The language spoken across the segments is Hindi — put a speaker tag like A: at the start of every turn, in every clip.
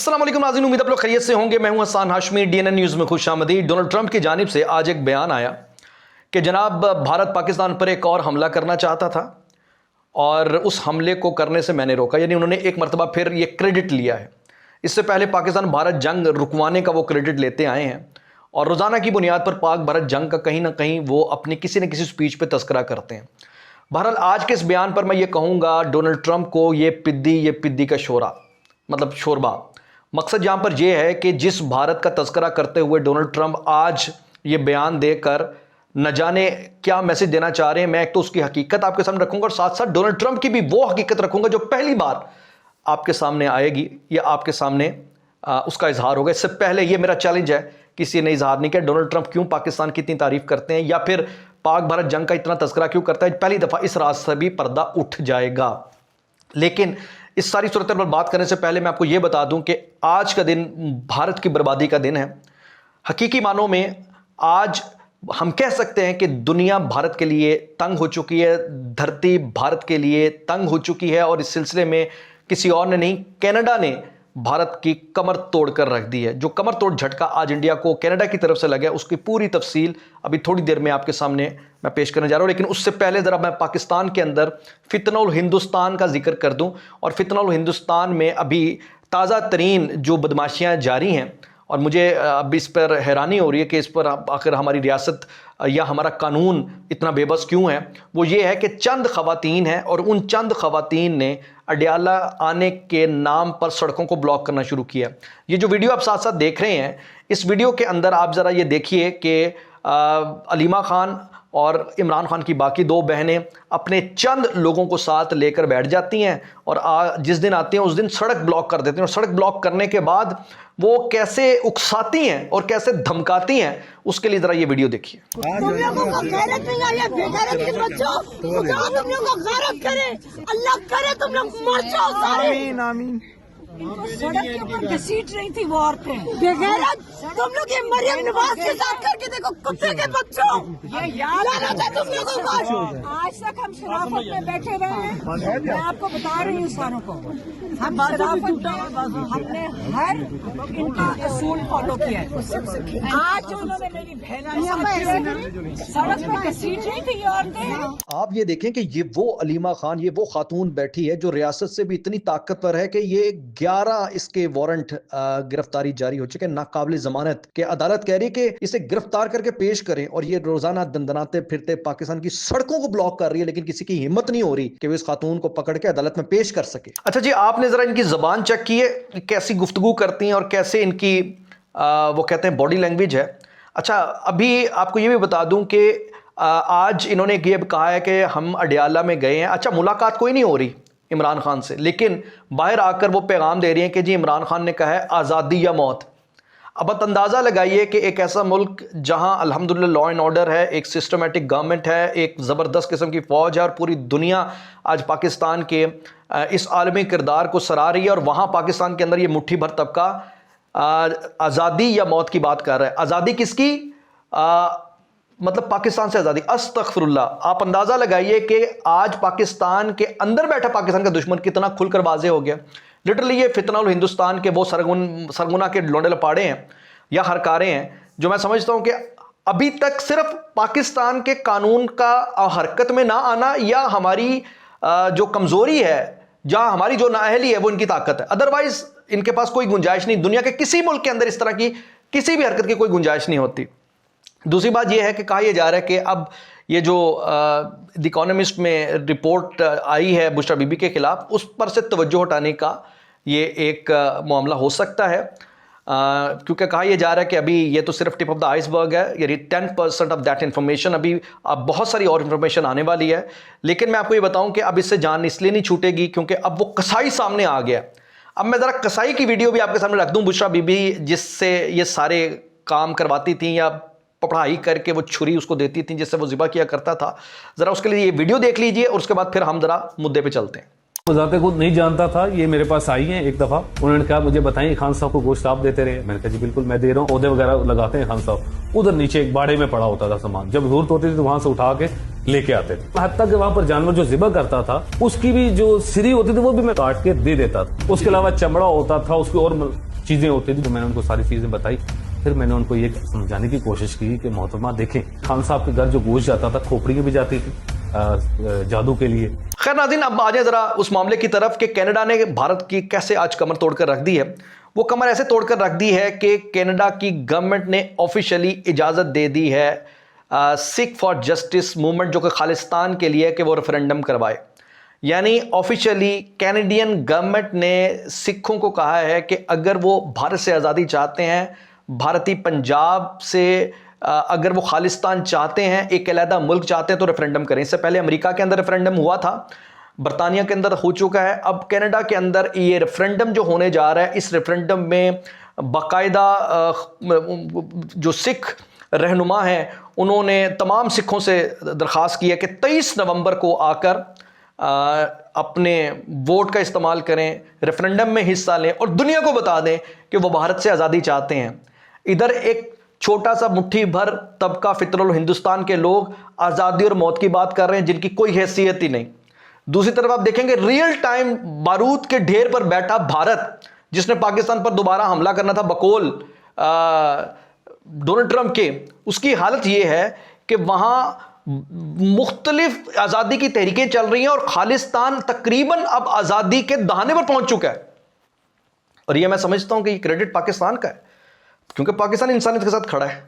A: अस्सलाम वालेकुम नाज़रीन, उम्मीद आप लोग खैरियत से होंगे। मैं हूं हसन हाशमी, डीएनएन न्यूज़ में खुशामदीद। डोनाल्ड ट्रंप की जानिब से आज एक बयान आया कि जनाब भारत पाकिस्तान पर एक और हमला करना चाहता था और उस हमले को करने से मैंने रोका। यानी उन्होंने एक मरतबा फिर ये क्रेडिट लिया है। इससे पहले पाकिस्तान भारत जंग रुकवाने का वो क्रेडिट लेते आए हैं और रोज़ाना की बुनियाद पर पाक भारत जंग का कहीं ना कहीं वो अपनी किसी न किसी स्पीच पर तस्करा करते हैं। बहरहाल आज के इस बयान पर मैं ये कहूँगा डोनाल्ड ट्रंप को ये पिद्दी का शोरा, मतलब शोरबा। मकसद यहाँ पर यह है कि जिस भारत का तस्करा करते हुए डोनाल्ड ट्रंप आज ये बयान देकर न जाने क्या मैसेज देना चाह रहे हैं। मैं एक तो उसकी हकीकत आपके सामने रखूंगा और साथ साथ डोनाल्ड ट्रंप की भी वो हकीकत रखूंगा जो पहली बार आपके सामने आएगी या आपके सामने उसका इजहार होगा। इससे पहले ये मेरा चैलेंज है, किसी ने इजहार नहीं किया डोनाल्ड ट्रंप क्यों पाकिस्तान की इतनी तारीफ करते हैं या फिर पाक भारत जंग का इतना तस्करा क्यों करता है। पहली दफ़ा इस राज से भी पर्दा उठ जाएगा। लेकिन इस सारी सूरत पर बात करने से पहले मैं आपको यह बता दूं कि आज का दिन भारत की बर्बादी का दिन है। हकीकी मानों में आज हम कह सकते हैं कि दुनिया भारत के लिए तंग हो चुकी है, धरती भारत के लिए तंग हो चुकी है और इस सिलसिले में किसी और ने नहीं, कनाडा ने भारत की कमर तोड़ कर रख दी है। जो कमर तोड़ झटका आज इंडिया को कनाडा की तरफ से लगा है उसकी पूरी तफसील अभी थोड़ी देर में आपके सामने मैं पेश करने जा रहा हूं। लेकिन उससे पहले ज़रा मैं पाकिस्तान के अंदर फितनउल हिंदुस्तान का जिक्र कर दूं। और फितनउल हिंदुस्तान में अभी ताज़ा तरीन जो बदमाशियां जारी हैं और मुझे अब इस पर हैरानी हो रही है कि इस पर आखिर हमारी रियासत या हमारा कानून इतना बेबस क्यों है। वो ये है कि चंद ख़वातीन हैं और उन चंद ख़वातीन ने अडयाला आने के नाम पर सड़कों को ब्लॉक करना शुरू किया। ये जो वीडियो आप साथ साथ देख रहे हैं, इस वीडियो के अंदर आप ज़रा ये देखिए कि अलीमा खान और इमरान खान की बाकी दो बहनें अपने चंद लोगों को साथ लेकर बैठ जाती हैं और जिस दिन आती हैं उस दिन सड़क ब्लॉक कर देती हैं। और सड़क ब्लॉक करने के बाद वो कैसे उकसाती हैं और कैसे धमकाती हैं, उसके लिए जरा ये वीडियो देखिए।
B: तुम लोगों को गैरत नहीं आई है, बेगैरत के बच्चों, खुदा तुम लोगों को गैरत करे, अल्लाह करे तुम लोग मर जाओ सारे। आमीन आमीन। सड़क के ऊपर घसीट रही थी वो औरतें बेगैरत। तुम लोग ये मरियम नवाज के साथ करके देखो, कुत्ते के बच्चों, ये याद आना था तुम लोगों को। आज तक हम शराफत में बैठे रहे हैं। मैं आपको बता रही हूँ सारों को, हम शराफत में हमने हर इनका असूल फॉलो किया है। आज जो उन्होंने मेरी बहन सड़क में घसीट रही थी ये औरतें।
A: आप ये देखें कि ये वो अलीमा खान, ये वो खातून बैठी है जो रियासत से भी इतनी ताकतवर है कि ये 11 इसके वारंट गिरफ्तारी जारी हो चुके हैं नाकाबिल जमानत के। अदालत कह रही है कि इसे गिरफ्तार करके पेश करें और ये रोजाना दंदनाते फिरते पाकिस्तान की सड़कों को ब्लॉक कर रही है, लेकिन किसी की हिम्मत नहीं हो रही कि वो इस खातून को पकड़ के अदालत में पेश कर सके। अच्छा जी, आपने जरा इनकी जबान चेक की है, कैसी गुफ्तगू करती हैं और कैसे इनकी वो कहते हैं बॉडी लैंग्वेज है। अच्छा, अभी आपको ये भी बता दूं कि आज इन्होंने ये कहा है कि हम अडयाला में गए हैं। अच्छा, मुलाकात कोई नहीं हो रही इमरान खान से, लेकिन बाहर आकर वो पैगाम दे रही हैं कि जी इमरान खान ने कहा है आज़ादी या मौत। अब आप अंदाज़ा लगाइए कि एक ऐसा मुल्क जहां अल्हम्दुलिल्लाह लॉ एंड ऑर्डर है, एक सिस्टमेटिक गवर्नमेंट है, एक ज़बरदस्त किस्म की फ़ौज है और पूरी दुनिया आज पाकिस्तान के इस आलमी किरदार को सराह रही है और वहाँ पाकिस्तान के अंदर ये मुट्ठी भर तबका आज़ादी या मौत की बात कर रहा है। आज़ादी किसकी? मतलब पाकिस्तान से आज़ादी। अस्तगफिरुल्लाह। आप अंदाज़ा लगाइए कि आज पाकिस्तान के अंदर बैठा पाकिस्तान का दुश्मन कितना खुलकर वाज़े हो गया। लिटरली ये फितनउल हिंदुस्तान के वो सरगुना के लोंडे लपाड़े हैं या हरकारे हैं जो मैं समझता हूँ कि अभी तक सिर्फ पाकिस्तान के कानून का हरकत में ना आना या हमारी जो कमज़ोरी है, जहाँ हमारी जो नाअहली है वो इनकी ताकत है। अदरवाइज़ इनके पास कोई गुंजाइश नहीं। दुनिया के किसी मुल्क के अंदर इस तरह की किसी भी हरकत की कोई गुंजाइश नहीं होती। दूसरी बात यह है कि कहा यह जा रहा है कि अब ये जो द इकोनॉमिस्ट में रिपोर्ट आई है बुशरा बीबी के खिलाफ, उस पर से तवज्जो हटाने का ये एक मामला हो सकता है। क्योंकि कहा यह जा रहा है कि अभी ये तो सिर्फ टिप ऑफ द आइसबर्ग है, यानी 10% ऑफ दैट इन्फॉर्मेशन, अभी अब बहुत सारी और इन्फॉर्मेशन आने वाली है। लेकिन मैं आपको ये बताऊं कि अब इससे जान इसलिए नहीं छूटेगी क्योंकि अब वो कसाई सामने आ गया। अब मैं ज़रा कसाई की वीडियो भी आपके सामने रख दूँ, बुशरा बीबी जिससे ये सारे काम करवाती थी या पढ़ाई करके वो छुरी उसको देती थी जिससे वो ज़िबा किया करता था। ज़रा उसके लिए ये वीडियो देख लीजिए और उसके बाद फिर हम ज़रा मुद्दे पे चलते हैं।
C: वो ज़ाते खुद नहीं जानता था, ये मेरे पास आई हैं एक दफ़ा, उन्होंने कहा मुझे बताएं खान साहब को गोश्त आप देते रहे। मैंने कहा जी बिल्कुल मैं दे रहा हूँ, ओहदे वगैरह लगाते हैं खान साहब। उधर नीचे एक बाड़े में पड़ा होता था सामान, जब जरूरत होती थी तो वहां से उठा के लेके आते थे। हत्ता कि वहां पर जानवर जो ज़िबा करता था उसकी भी जो सिरी होती थी वो भी मैं काट के दे देता था। उसके अलावा चमड़ा होता था, उसकी और चीज़ें होती थी, जो मैंने उनको सारी चीज़ें बताई। फिर मैंने उनको ये समझाने की कोशिश की कि मोहतरमा देखें, खान साहब के घर जो गोश्त जाता था, खोपड़ियाँ भी जाती थी जादू के लिए।
A: खैर नाज़रीन, अब आ जाए ज़रा उस मामले की तरफ कि कनाडा ने भारत की कैसे आज कमर तोड़कर रख दी है। वो कमर ऐसे तोड़कर रख दी है कि कनाडा की गवर्नमेंट ने ऑफिशियली इजाज़त दे दी है सिख फॉर जस्टिस मूवमेंट, जो कि खालिस्तान के लिए, कि वो रेफरेंडम करवाए। यानी ऑफिशियली कैनेडियन गवर्नमेंट ने सिखों को कहा है कि अगर वो भारत से आज़ादी चाहते हैं, भारतीय पंजाब से अगर वो खालिस्तान चाहते हैं, एक अलहदा मुल्क चाहते हैं, तो रेफरेंडम करें। इससे पहले अमेरिका के अंदर रेफरेंडम हुआ था, बरतानिया के अंदर हो चुका है, अब कनाडा के अंदर ये रेफरेंडम जो होने जा रहा है, इस रेफरेंडम में बाकायदा जो सिख रहनुमा हैं उन्होंने तमाम सिखों से दरख्वास्त की है कि 23 नवंबर को आकर अपने वोट का इस्तेमाल करें, रेफरेंडम में हिस्सा लें और दुनिया को बता दें कि वो भारत से आज़ादी चाहते हैं। इधर एक छोटा सा मुट्ठी भर तबका फितरल हिंदुस्तान के लोग आज़ादी और मौत की बात कर रहे हैं जिनकी कोई हैसियत ही नहीं। दूसरी तरफ आप देखेंगे रियल टाइम बारूद के ढेर पर बैठा भारत, जिसने पाकिस्तान पर दोबारा हमला करना था बकौल डोनाल्ड ट्रंप के, उसकी हालत यह है कि वहां मुख्तलिफ आज़ादी की तहरीकें चल रही हैं और खालिस्तान तकरीबन अब आज़ादी के दहाने पर पहुंच चुका है। और यह मैं समझता हूं कि यह क्रेडिट पाकिस्तान का है, क्योंकि पाकिस्तान इंसानियत के साथ खड़ा है।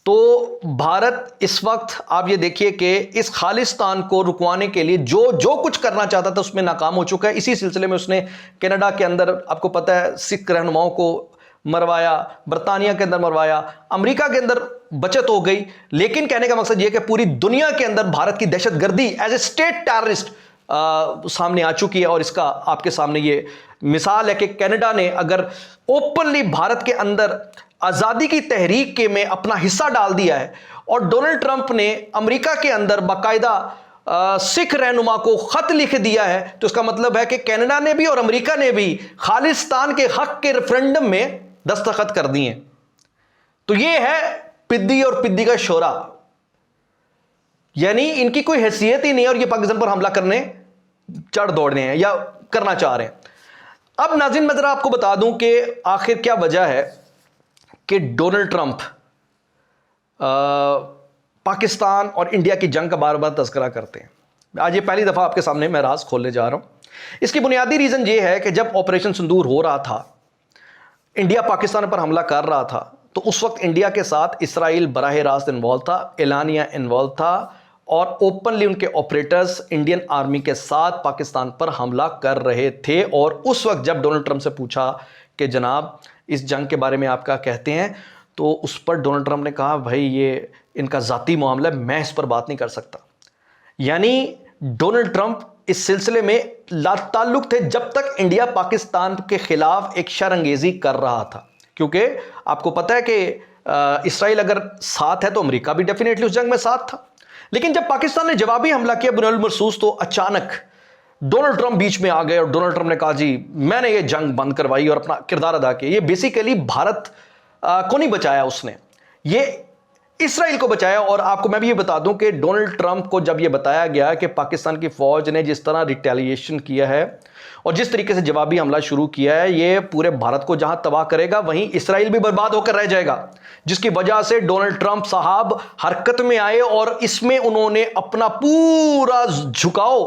A: तो भारत इस वक्त आप ये देखिए कि इस खालिस्तान को रुकवाने के लिए जो कुछ करना चाहता था उसमें नाकाम हो चुका है। इसी सिलसिले में उसने कनाडा के अंदर, आपको पता है, सिख रहनुमाओं को मरवाया, बरतानिया के अंदर मरवाया, अमेरिका के अंदर बचत हो गई। लेकिन कहने का मकसद यह कि पूरी दुनिया के अंदर भारत की दहशतगर्दी एज ए स्टेट टेररिस्ट सामने आ चुकी है। और इसका आपके सामने ये मिसाल है कि कनाडा ने अगर ओपनली भारत के अंदर आज़ादी की तहरीक के में अपना हिस्सा डाल दिया है और डोनाल्ड ट्रंप ने अमेरिका के अंदर बाकायदा सिख रहनुमा को खत लिख दिया है, तो इसका मतलब है कि कनाडा ने भी और अमेरिका ने भी खालिस्तान के हक के रेफरेंडम में दस्तखत कर दिए। तो यह है पिद्दी और पिद्दी का शोरा, यानी इनकी कोई हैसियत ही नहीं है और ये पाकिस्तान पर हमला करने चढ़ दौड़ने हैं या करना चाह रहे हैं। अब नाज़रीन, मैं जरा आपको बता दूं कि आखिर क्या वजह है कि डोनाल्ड ट्रंप पाकिस्तान और इंडिया की जंग का बार बार तज़किरा करते हैं। आज ये पहली दफ़ा आपके सामने मैं राज खोलने जा रहा हूं। इसकी बुनियादी रीज़न ये है कि जब ऑपरेशन सिंदूर हो रहा था, इंडिया पाकिस्तान पर हमला कर रहा था, तो उस वक्त इंडिया के साथ इसराइल बराह रास्त इन्वॉल्व था, एलानिया इन्वॉल्व था और ओपनली उनके ऑपरेटर्स इंडियन आर्मी के साथ पाकिस्तान पर हमला कर रहे थे। और उस वक्त जब डोनाल्ड ट्रंप से पूछा कि जनाब इस जंग के बारे में आप क्या कहते हैं, तो उस पर डोनाल्ड ट्रंप ने कहा भाई ये इनका ज़ाती मामला है, मैं इस पर बात नहीं कर सकता। यानी डोनाल्ड ट्रंप इस सिलसिले में लाताल्लुक थे जब तक इंडिया पाकिस्तान के खिलाफ एक शरअंगेज़ी कर रहा था, क्योंकि आपको पता है कि इसराइल अगर साथ है तो अमेरिका भी डेफिनेटली उस जंग में साथ था। लेकिन जब पाकिस्तान ने जवाबी हमला किया बुनियाल मरसूस, तो अचानक डोनाल्ड ट्रंप बीच में आ गए और डोनाल्ड ट्रंप ने कहा जी मैंने ये जंग बंद करवाई और अपना किरदार अदा किया। ये बेसिकली भारत को नहीं बचाया, उसने ये इसराइल को बचाया। और आपको मैं भी ये बता दूं कि डोनाल्ड ट्रंप को जब ये बताया गया कि पाकिस्तान की फौज ने जिस तरह रिटेलिएशन किया है और जिस तरीके से जवाबी हमला शुरू किया है, ये पूरे भारत को जहां तबाह करेगा वहीं इसराइल भी बर्बाद होकर रह जाएगा, जिसकी वजह से डोनाल्ड ट्रंप साहब हरकत में आए और इसमें उन्होंने अपना पूरा झुकाव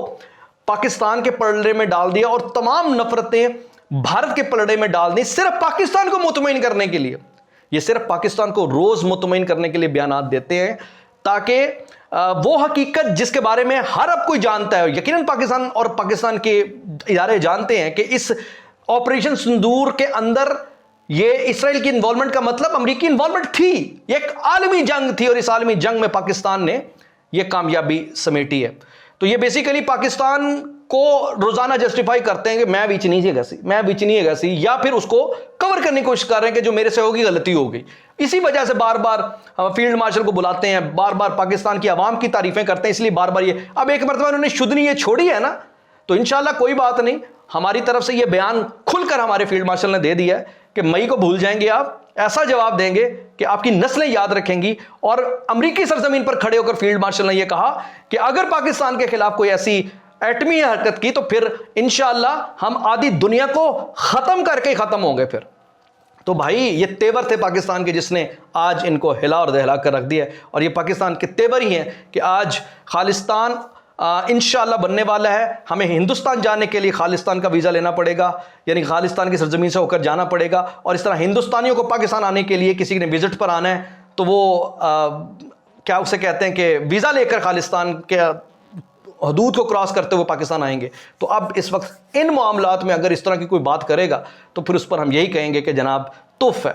A: पाकिस्तान के पलड़े में डाल दिया और तमाम नफरतें भारत के पलड़े में डाल दी, सिर्फ पाकिस्तान को मुतमईन करने के लिए। ये सिर्फ पाकिस्तान को रोज मुतमईन करने के लिए बयानात देते हैं, ताकि वो हकीकत जिसके बारे में हर अब कोई जानता है, यकीनन पाकिस्तान और पाकिस्तान के इदारे जानते हैं कि इस ऑपरेशन सिंदूर के अंदर ये इसराइल की इन्वॉल्वमेंट का मतलब अमेरिकी इन्वॉल्वमेंट थी। ये एक आलमी जंग थी और इस आलमी जंग में पाकिस्तान ने यह कामयाबी समेटी है। तो ये बेसिकली पाकिस्तान को रोजाना जस्टिफाई करते हैं कि मैं बिचनी है गैसी, या फिर उसको कवर करने की कोशिश कर रहे हैं कि जो मेरे से होगी गलती हो गई। इसी वजह से बार बार फील्ड मार्शल को बुलाते हैं, बार बार पाकिस्तान की आवाम की तारीफें करते हैं, इसलिए बार बार ये अब एक मरतबा उन्होंने शुद्धनी ये छोड़ी है ना, तो इंशाल्लाह कोई बात नहीं, हमारी तरफ से ये बयान खुलकर हमारे फील्ड मार्शल ने दे दिया है कि मई को भूल जाएंगे आप, ऐसा जवाब देंगे कि आपकी नस्लें याद रखेंगी। और अमेरिकी सरजमीन पर खड़े होकर फील्ड मार्शल ने यह कहा कि अगर पाकिस्तान के खिलाफ कोई ऐसी एटमी हरकत की तो फिर इंशाअल्लाह हम आधी दुनिया को खत्म करके खत्म होंगे। फिर तो भाई ये तेवर थे पाकिस्तान के जिसने आज इनको हिला और दहला कर रख दिया है। और ये पाकिस्तान के तेवर ही हैं कि आज खालिस्तान इंशाअल्लाह बनने वाला है। हमें हिंदुस्तान जाने के लिए खालिस्तान का वीज़ा लेना पड़ेगा, यानी खालिस्तान की सरजमीन से होकर जाना पड़ेगा। और इस तरह हिंदुस्तानियों को पाकिस्तान आने के लिए किसी ने विजिट पर आना है तो वो क्या उसे कहते हैं कि वीज़ा लेकर खालिस्तान के हदूद को क्रॉस करते हुए पाकिस्तान आएंगे। तो अब इस वक्त इन मामलात में अगर इस तरह की कोई बात करेगा तो फिर उस पर हम यही कहेंगे कि जनाब तुफ है।